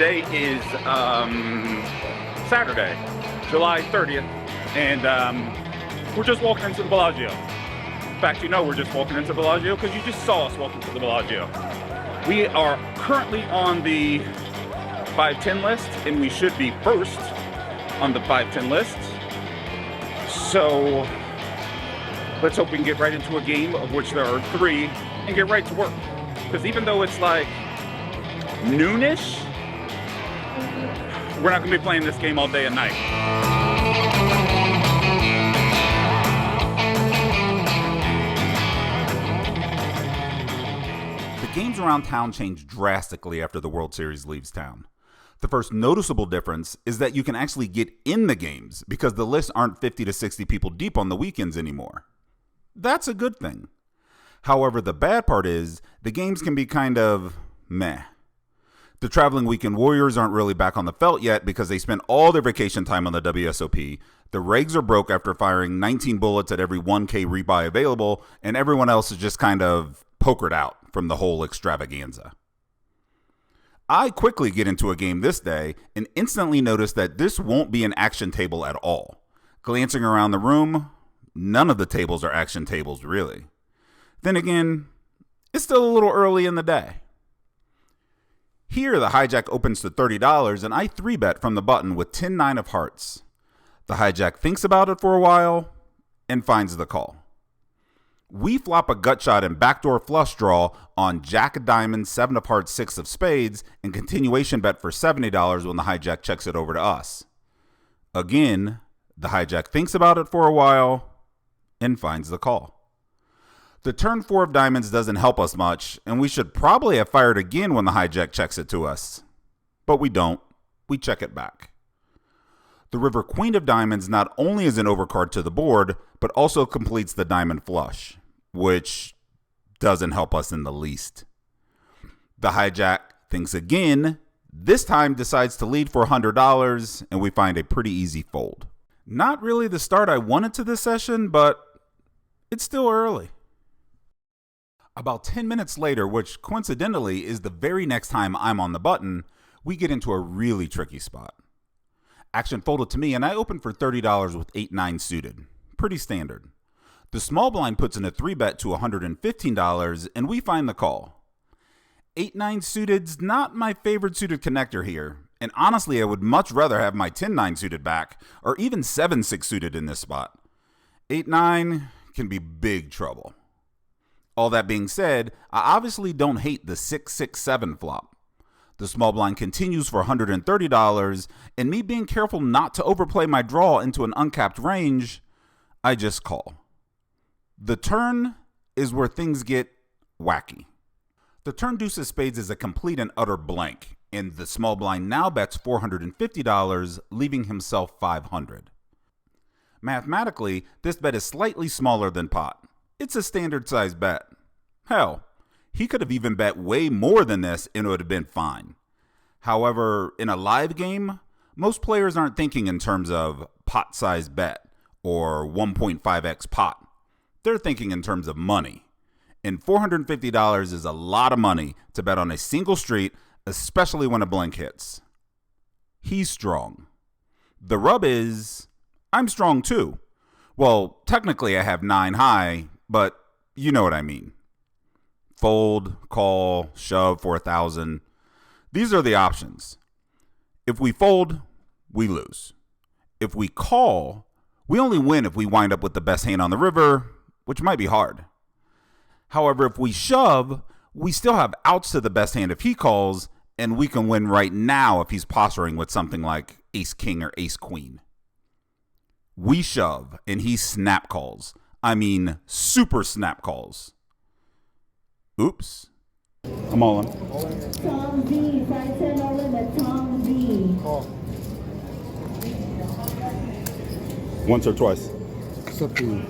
Today is Saturday, July 30th, and we're just walking into the Bellagio. In fact, you know we're just walking into the Bellagio because you just saw us walking to the Bellagio. We are currently on the 510 list, and we should be first on the 510 list. So let's hope we can get right into a game, of which there are 3, and get right to work. Because even though it's like noonish, we're not going to be playing this game all day and night. The games around town change drastically after the World Series leaves town. The first noticeable difference is that you can actually get in the games because the lists aren't 50 to 60 people deep on the weekends anymore. That's a good thing. However, the bad part is the games can be kind of meh. The traveling weekend warriors aren't really back on the felt yet because they spent all their vacation time on the WSOP. The regs are broke after firing 19 bullets at every 1K rebuy available, and everyone else is just kind of pokered out from the whole extravaganza. I quickly get into a game this day and instantly notice that this won't be an action table at all. Glancing around the room, none of the tables are action tables really. Then again, it's still a little early in the day. Here, the hijack opens to $30, and I 3-bet from the button with 10-9 of hearts. The hijack thinks about it for a while and finds the call. We flop a gut shot and backdoor flush draw on Jack of Diamonds, 7 of Hearts, 6 of Spades, and continuation bet for $70 when the hijack checks it over to us. Again, the hijack thinks about it for a while and finds the call. The turn 4 of diamonds doesn't help us much, and we should probably have fired again when the hijack checks it to us. But we don't. We check it back. The river queen of diamonds not only is an overcard to the board, but also completes the diamond flush, which doesn't help us in the least. The hijack thinks again, this time decides to lead for $100, and we find a pretty easy fold. Not really the start I wanted to this session, but it's still early. About 10 minutes later, which coincidentally is the very next time I'm on the button, we get into a really tricky spot. Action folded to me and I open for $30 with 8-9 suited. Pretty standard. The small blind puts in a 3-bet to $115 and we find the call. 8-9 suited's not my favorite suited connector here, and honestly I would much rather have my 10-9 suited back or even 7-6 suited in this spot. 8-9 can be big trouble. All that being said, I obviously don't hate the 6-6-7 flop. The small blind continues for $130, and me being careful not to overplay my draw into an uncapped range, I just call. The turn is where things get wacky. The turn deuce of spades is a complete and utter blank, and the small blind now bets $450, leaving himself $500. Mathematically, this bet is slightly smaller than pot. It's a standard size bet. Hell, he could have even bet way more than this and it would have been fine. However, in a live game, most players aren't thinking in terms of pot size bet or 1.5x pot. They're thinking in terms of money. And $450 is a lot of money to bet on a single street, especially when a blank hits. He's strong. The rub is, I'm strong too. Well, technically I have 9 high, but you know what I mean. Fold, call, shove for 1,000. These are the options. If we fold, we lose. If we call, we only win if we wind up with the best hand on the river, which might be hard. However, if we shove, we still have outs to the best hand if he calls, and we can win right now if he's posturing with something like ace-king or ace-queen. We shove, and he snap calls. I mean, super snap calls. Oops. I'm all in. Tom V, 510 no limit, Tom V. Once or twice? It's up to you.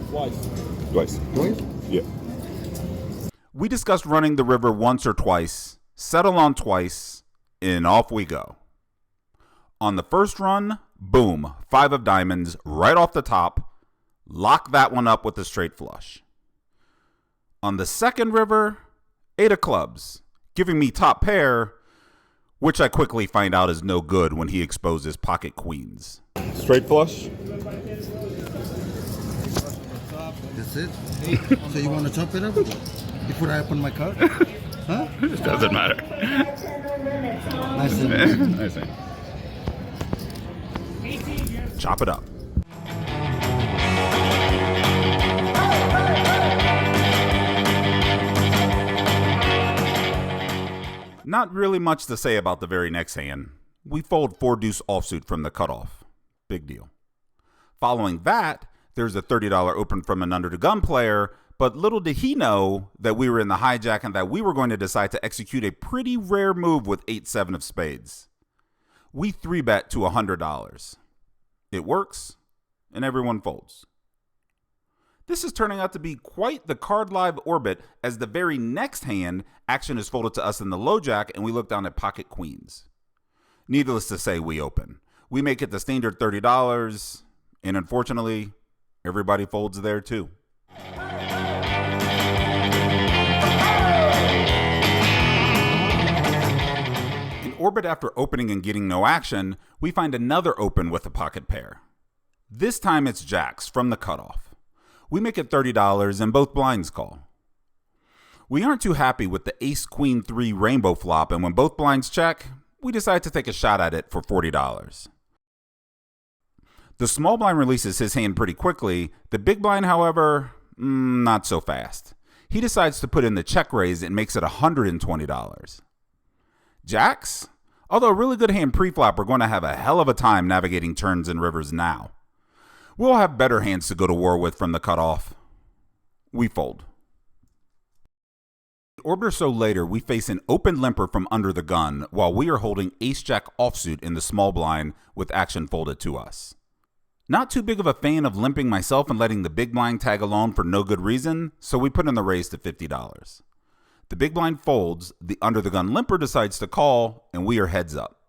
Twice. Twice? Yeah. We discussed running the river once or twice, settle on twice, and off we go. On the first run, boom, 5 of diamonds right off the top. Lock that one up with a straight flush. On the second river, 8 of clubs, giving me top pair, which I quickly find out is no good when he exposes pocket queens. Straight flush. That's it? So you want to chop it up before I open my card? Huh? It doesn't matter. Nice and I see. Chop it up. Not really much to say about the very next hand. We fold 4-deuce offsuit from the cutoff. Big deal. Following that, there's a $30 open from an under the gun player, but little did he know that we were in the hijack and that we were going to decide to execute a pretty rare move with 8-7 of spades. We 3-bet to $100. It works, and everyone folds. This is turning out to be quite the card live orbit, as the very next hand, action is folded to us in the low jack and we look down at pocket queens. Needless to say, we open. We make it the standard $30, and unfortunately, everybody folds there too. In orbit, after opening and getting no action, we find another open with a pocket pair. This time it's jacks from the cutoff. We make it $30 and both blinds call. We aren't too happy with the ace-queen-3 rainbow flop, and when both blinds check, we decide to take a shot at it for $40. The small blind releases his hand pretty quickly. The big blind, however, not so fast. He decides to put in the check raise and makes it $120. Jacks? Although a really good hand pre-flop, we're going to have a hell of a time navigating turns and rivers now. We'll have better hands to go to war with from the cutoff. We fold. Orbit or so later, we face an open limper from under the gun while we are holding ace-jack offsuit in the small blind with action folded to us. Not too big of a fan of limping myself and letting the big blind tag along for no good reason, so we put in the raise to $50. The big blind folds, the under the gun limper decides to call, and we are heads up.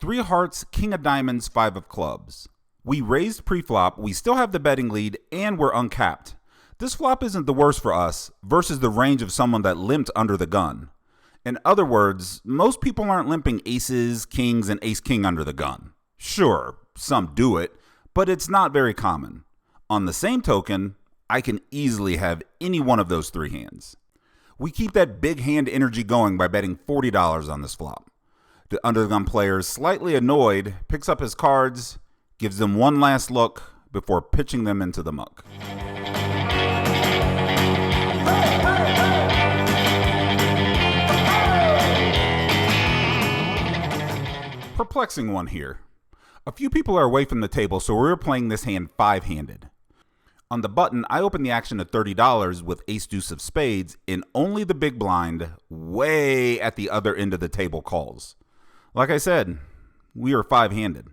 3 of hearts, king of diamonds, 5 of clubs. We raised pre-flop, we still have the betting lead, and we're uncapped. This flop isn't the worst for us versus the range of someone that limped under the gun. In other words, most people aren't limping aces, kings, and ace-king under the gun. Sure, some do it, but it's not very common. On the same token, I can easily have any one of those 3 hands. We keep that big hand energy going by betting $40 on this flop. The under the gun player, slightly annoyed, picks up his cards, gives them one last look before pitching them into the muck. Perplexing one here. A few people are away from the table, so we're playing this hand 5-handed. On the button, I open the action at $30 with ace-deuce of spades, and only the big blind, way at the other end of the table, calls. Like I said, we are 5-handed.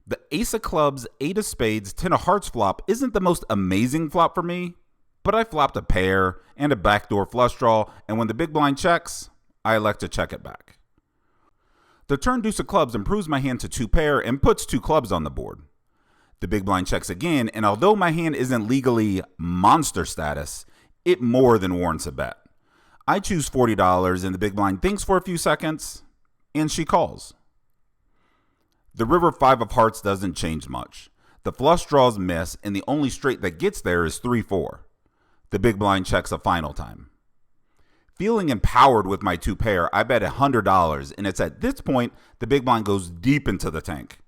The ace of clubs, 8 of spades, 10 of hearts flop isn't the most amazing flop for me, but I flopped a pair and a backdoor flush draw, and when the big blind checks, I elect to check it back. The turn deuce of clubs improves my hand to 2 pair and puts 2 clubs on the board. The big blind checks again, and although my hand isn't legally monster status, it more than warrants a bet. I choose $40, and the big blind thinks for a few seconds, and she calls. The river 5 of hearts doesn't change much. The flush draws miss, and the only straight that gets there is 3-4. The big blind checks a final time. Feeling empowered with my 2 pair, I bet $100, and it's at this point the big blind goes deep into the tank.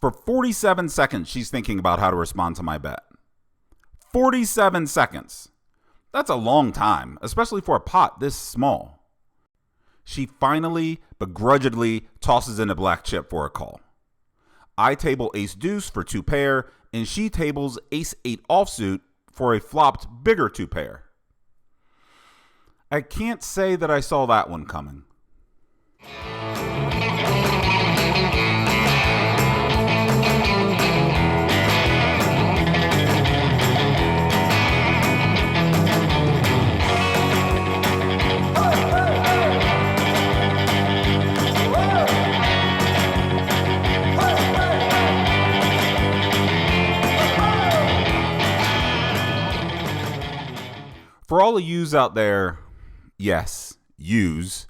For 47 seconds, she's thinking about how to respond to my bet. 47 seconds. That's a long time, especially for a pot this small. She finally, begrudgingly, tosses in a black chip for a call. I table ace-deuce for 2 pair, and she tables ace-8 offsuit for a flopped bigger 2 pair. I can't say that I saw that one coming. For all the yous out there, yes, yous,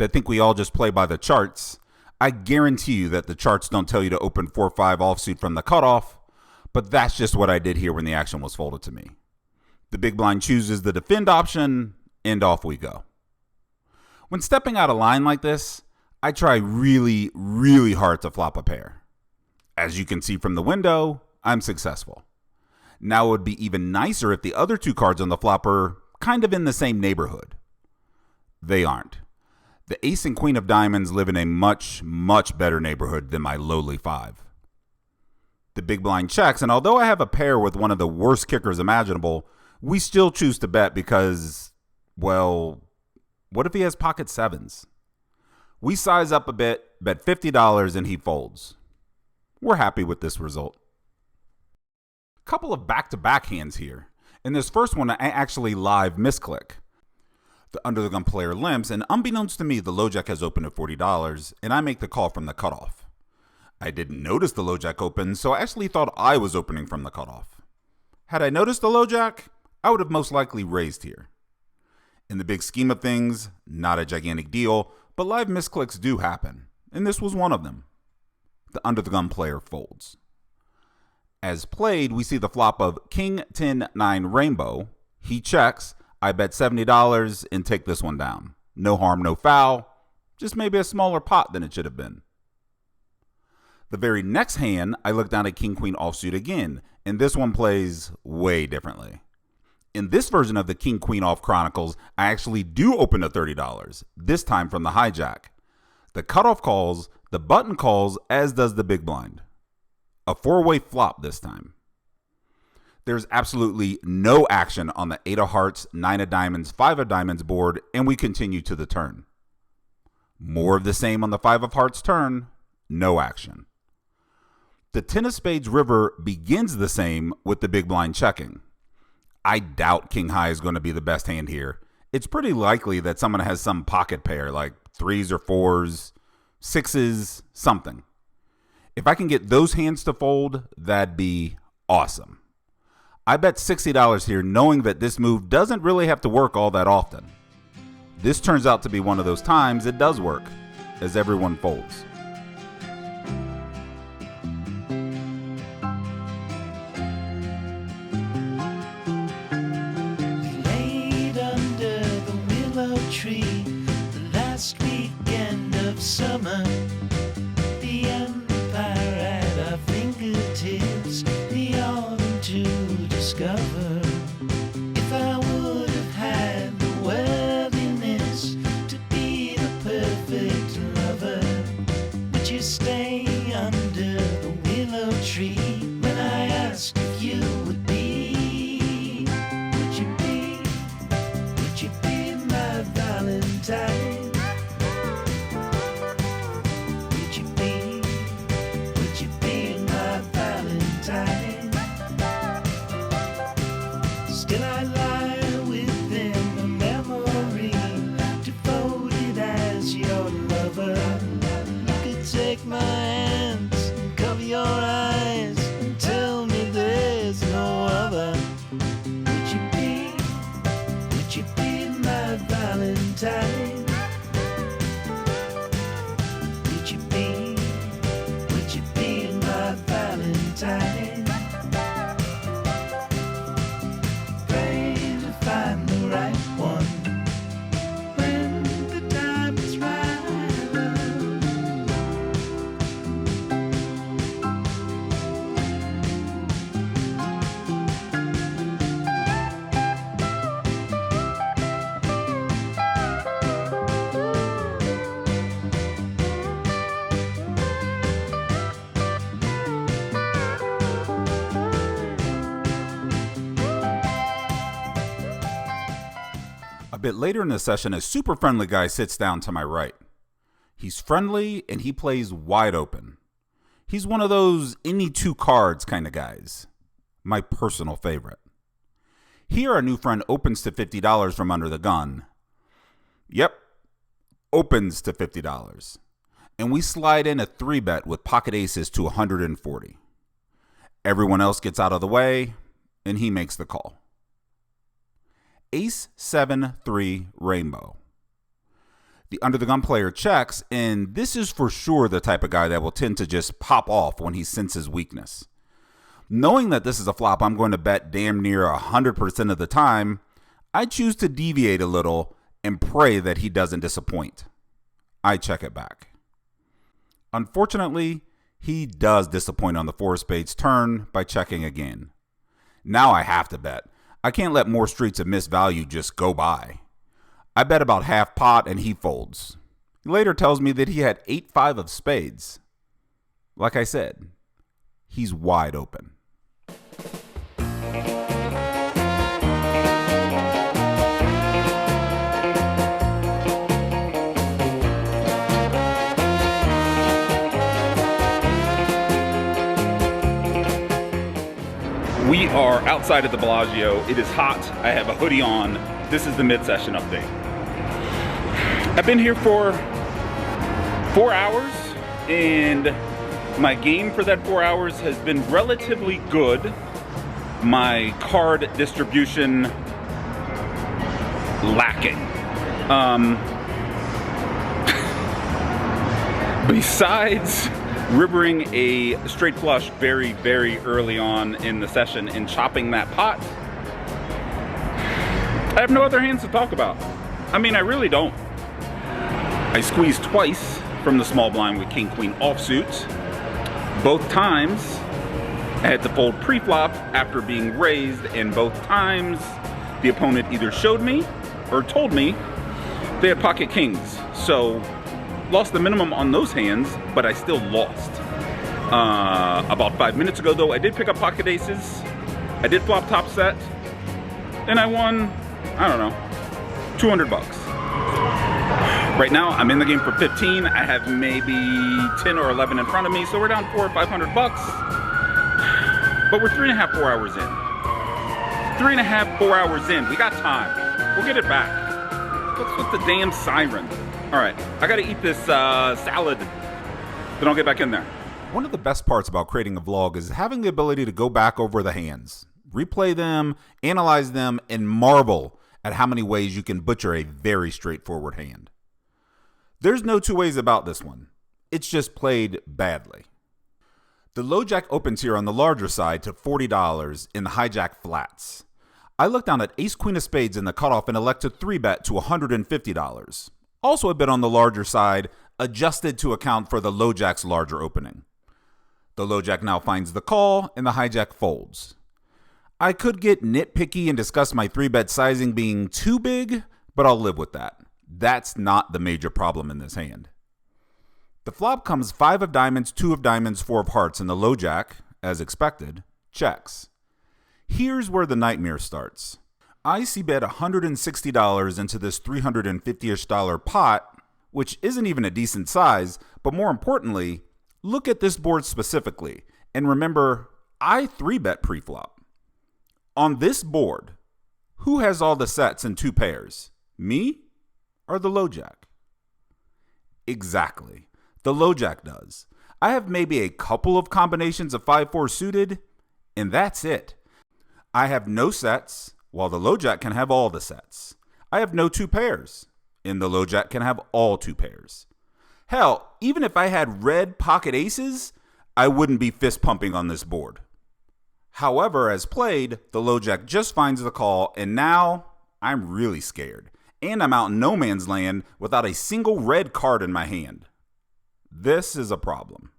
that think we all just play by the charts, I guarantee you that the charts don't tell you to open 4-5 offsuit from the cutoff, but that's just what I did here when the action was folded to me. The big blind chooses the defend option, and off we go. When stepping out of line like this, I try really, really hard to flop a pair. As you can see from the window, I'm successful. Now it would be even nicer if the other two cards on the flop are kind of in the same neighborhood. They aren't. The ace and queen of diamonds live in a much, much better neighborhood than my lowly 5. The big blind checks, and although I have a pair with one of the worst kickers imaginable, we still choose to bet because, well, what if he has pocket 7s? We size up a bit, bet $50, and he folds. We're happy with this result. Couple of back-to-back hands here. In this first one, I actually live misclick. The under the gun player limps, and unbeknownst to me, the low jack has opened at $40, and I make the call from the cutoff. I didn't notice the low jack open, so I actually thought I was opening from the cutoff. Had I noticed the low jack, I would have most likely raised here. In the big scheme of things, not a gigantic deal, but live misclicks do happen, and this was one of them. The under the gun player folds. As played, we see the flop of King 10-9 Rainbow. He checks. I bet $70 and take this one down. No harm, no foul. Just maybe a smaller pot than it should have been. The very next hand, I look down at King Queen offsuit again, and this one plays way differently. In this version of the King Queen off Chronicles, I actually do open at $30, this time from the hijack. The cutoff calls, the button calls, as does the big blind. A 4-way flop this time. There's absolutely no action on the 8 of hearts, 9 of diamonds, 5 of diamonds board, and we continue to the turn. More of the same on the 5 of hearts turn, no action. The 10 of spades river begins the same with the big blind checking. I doubt king high is going to be the best hand here. It's pretty likely that someone has some pocket pair like 3s or 4s, 6s, something. If I can get those hands to fold, that'd be awesome. I bet $60 here knowing that this move doesn't really have to work all that often. This turns out to be one of those times it does work, as everyone folds. Laid under the willow tree, the last weekend of summer, the empire at our fingertips, the autumn to discover. If I would have had the worthiness to be the perfect lover, would you stay under the willow tree when I asked if you would be? Would you be my Valentine? Would you be my Valentine? Still I lie within the memory, devoted as your lover. You could take my hands and cover your eyes and tell me there's no other. Would you be my Valentine? Would you be my Valentine? Pray to find the right one when the time is right. A bit later in the session, a super friendly guy sits down to my right. He's friendly and he plays wide open. He's one of those any two cards kind of guys. My personal favorite. Here our new friend opens to $50 from under the gun. Yep, opens to $50. And we slide in a 3-bet with pocket aces to 140. Everyone else gets out of the way and he makes the call. Ace 7-3 Rainbow. The under-the-gun player checks, and this is for sure the type of guy that will tend to just pop off when he senses weakness. Knowing that this is a flop I'm going to bet damn near 100% of the time, I choose to deviate a little and pray that he doesn't disappoint. I check it back. Unfortunately, he does disappoint on the 4 of spades turn by checking again. Now I have to bet. I can't let more streets of missed value just go by. I bet about half pot and he folds. He later tells me that he had 8-5 of spades. Like I said, he's wide open. We are outside of the Bellagio. It is hot. I have a hoodie on. This is the mid-session update. I've been here for 4 hours, and my game for that 4 hours has been relatively good. My card distribution lacking. Besides ribbering a straight flush very, very early on in the session and chopping that pot, I have no other hands to talk about. I mean, I really don't. I squeezed twice from the small blind with king queen offsuit. Both times I had to fold pre-flop after being raised, and both times the opponent either showed me or told me they had pocket kings. So lost the minimum on those hands, but I still lost. About 5 minutes ago though, I did pick up pocket aces. I did flop top set, and I won, I don't know, 200 bucks. Right now, I'm in the game for 15. I have maybe 10 or 11 in front of me, so we're down 400 or 500 bucks. But we're 3.5, 4 hours in. 3.5, 4 hours in. We got time. We'll get it back. What's with the damn siren? All right, I gotta eat this salad. Then I'll get back in there. One of the best parts about creating a vlog is having the ability to go back over the hands, replay them, analyze them, and marvel at how many ways you can butcher a very straightforward hand. There's no two ways about this one. It's just played badly. The low jack opens here on the larger side to $40 in the hijack flats. I look down at ace queen of spades in the cutoff and elect to 3-bet to $150. Also a bit on the larger side, adjusted to account for the low jack's larger opening. The low jack now finds the call and the hijack folds. I could get nitpicky and discuss my 3-bet sizing being too big, but I'll live with that. That's not the major problem in this hand. The flop comes 5 of diamonds, 2 of diamonds, 4 of hearts, and the low jack, as expected, checks. Here's where the nightmare starts. I bet $160 into this $350-ish pot, which isn't even a decent size, but more importantly, look at this board specifically, and remember, I 3-bet pre-flop. On this board, who has all the sets in 2 pairs? Me or the low jack? Exactly. The low jack does. I have maybe a couple of combinations of 5-4 suited, and that's it. I have no sets, while the low jack can have all the sets. I have no 2 pairs, and the low jack can have all 2 pairs. Hell, even if I had red pocket aces, I wouldn't be fist pumping on this board. However, as played, the low jack just finds the call, and now I'm really scared. And I'm out in no man's land without a single red card in my hand. This is a problem.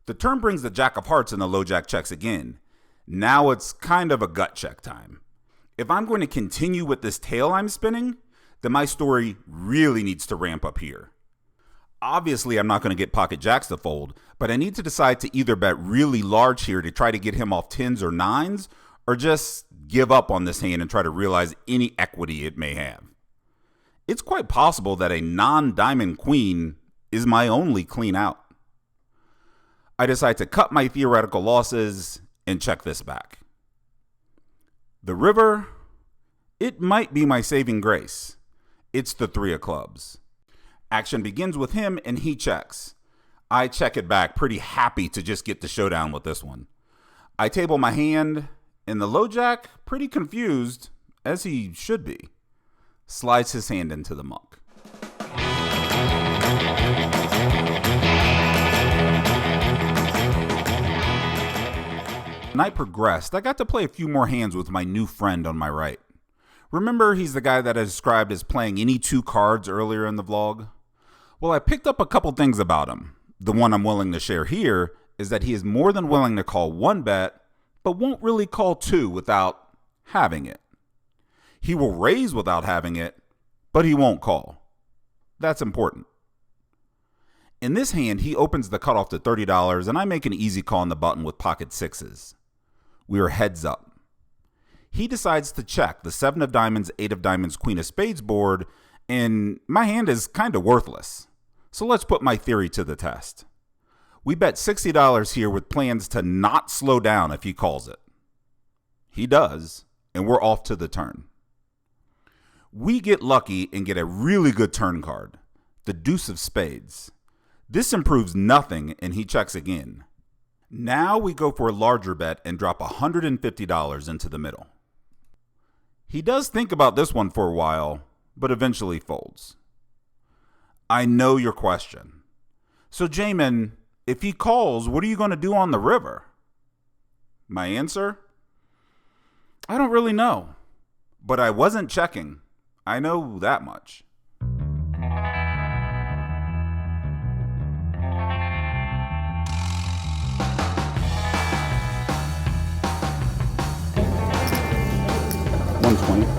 The turn brings the jack of hearts and the low jack checks again. Now it's kind of a gut check time. If I'm going to continue with this tail I'm spinning, then my story really needs to ramp up here. Obviously, I'm not going to get pocket jacks to fold, but I need to decide to either bet really large here to try to get him off 10s or 9s, or just give up on this hand and try to realize any equity it may have. It's quite possible that a non-diamond queen is my only clean out. I decide to cut my theoretical losses and check this back. The river, it might be my saving grace. It's the 3 of clubs. Action begins with him and he checks. I check it back, pretty happy to just get the showdown with this one. I table my hand, and the low jack, pretty confused, as he should be, slides his hand into the muck. Night progressed, I got to play a few more hands with my new friend on my right. Remember, he's the guy that I described as playing any 2 cards earlier in the vlog? Well, I picked up a couple things about him. The one I'm willing to share here is that he is more than willing to call 1 bet, but won't really call 2 without having it. He will raise without having it, but he won't call. That's important. In this hand, he opens the cutoff to $30, and I make an easy call on the button with pocket 6s. We are heads up. He decides to check the 7 of diamonds, 8 of diamonds, queen of spades board, and my hand is kind of worthless. So let's put my theory to the test. We bet $60 here with plans to not slow down if he calls it. He does, and we're off to the turn. We get lucky and get a really good turn card, the deuce of spades. This improves nothing, and he checks again. Now we go for a larger bet and drop $150 into the middle. He does think about this one for a while, but eventually folds. I know your question. So Jaman, if he calls, what are you going to do on the river? My answer? I don't really know, but I wasn't checking. I know that much. $120.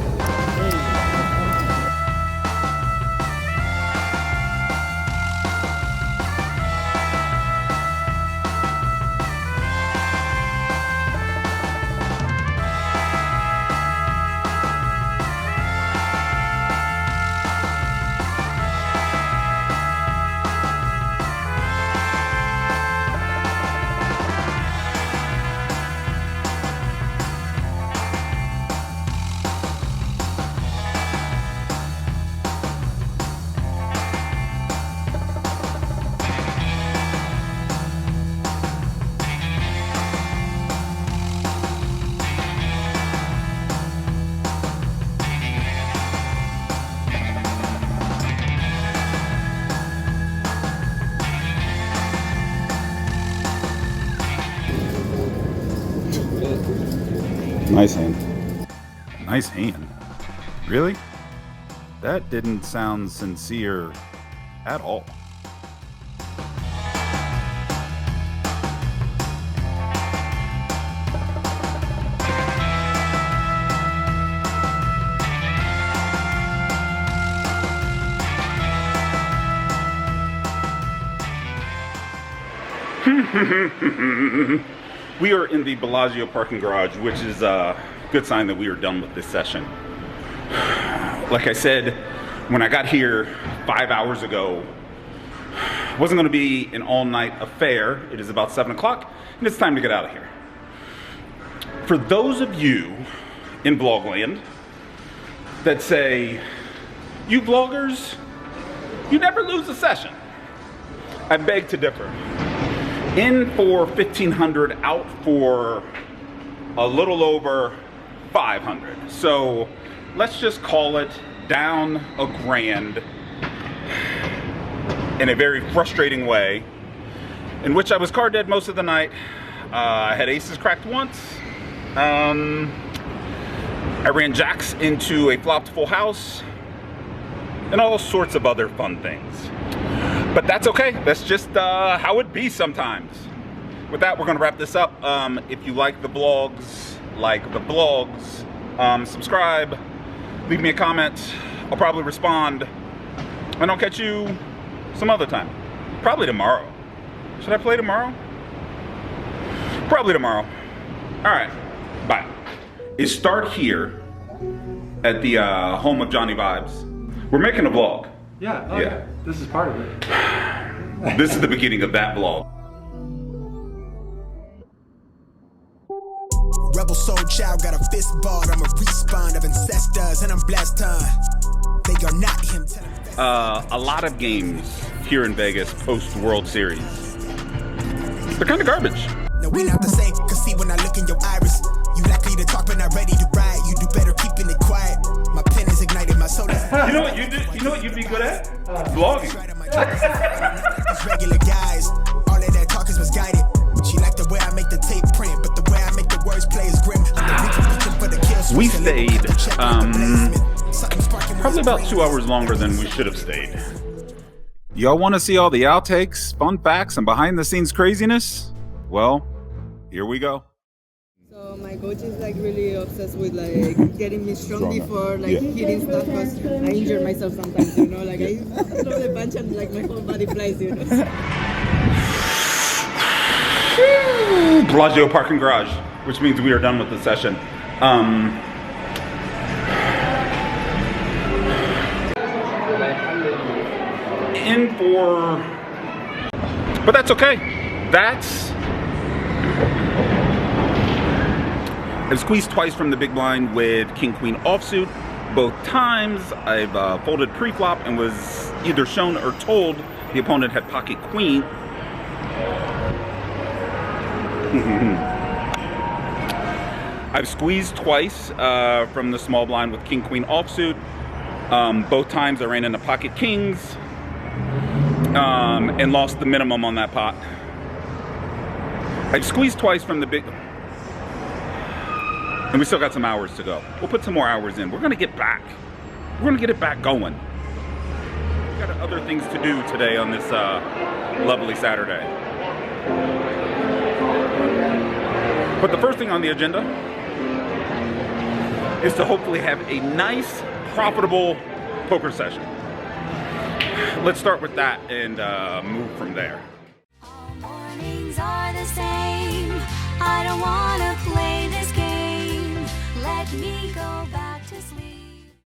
Nice hand. Nice hand. Really? That didn't sound sincere at all. We are in the Bellagio parking garage, which is a good sign that we are done with this session. Like I said, when I got here 5 hours ago, it wasn't going to be an all-night affair. It is about 7 o'clock, and it's time to get out of here. For those of you in Vlogland that say, you vloggers, you never lose a session, I beg to differ. In for 1,500, out for a little over 500. So let's just call it down a grand in a very frustrating way, in which I was card dead most of the night. I had aces cracked once. I ran jacks into a flopped full house, and all sorts of other fun things. But that's okay. That's just how it be sometimes. With that, we're going to wrap this up. If you like the vlogs, subscribe, leave me a comment. I'll probably respond. And I'll catch you some other time. Probably tomorrow. Should I play tomorrow? Probably tomorrow. All right. Bye. Is start here at the home of Johnny Vibes. We're making a vlog. Yeah, okay. Yeah. This is part of it. This is the beginning of that vlog. Rebel soul child got a fist balled. I'm a respawn of ancestors and I'm blessed, They are not him. A lot of games here in Vegas post World Series. They're kind of garbage. No, we not the same. Cause see when I look in your iris, you likely to talk but not ready to ride. You do better keeping it quiet. My pen is ignited, my So let's You know what you do? You know what you'd be good at? Vlogging. These regular guys, all of that talk is misguided. She liked the way I make the tape print, but the way I make the words play is grim. We stayed probably about 2 hours longer than we should have stayed. Y'all want to see all the outtakes, fun facts, and behind-the-scenes craziness? Well, here we go. So my coach is like really obsessed with like getting me strong before like hitting stuff because I injure myself sometimes, you know, like I throw the punch and like my whole body flies, you know. Bellagio parking garage, which means we are done with the session. In for, but that's okay. I've squeezed twice from the big blind with king queen offsuit. Both times I've folded pre-flop and was either shown or told the opponent had pocket queen. I've squeezed twice from the small blind with king queen offsuit. Both times I ran into pocket kings and lost the minimum on that pot. I've squeezed twice from the big, and we still got some hours to go. We'll put some more hours in. We're gonna get back. We're gonna get it back going. We've got other things to do today on this lovely Saturday. But the first thing on the agenda is to hopefully have a nice, profitable poker session. Let's start with that and move from there. All mornings are the same. I don't wanna play this game. Let me go back.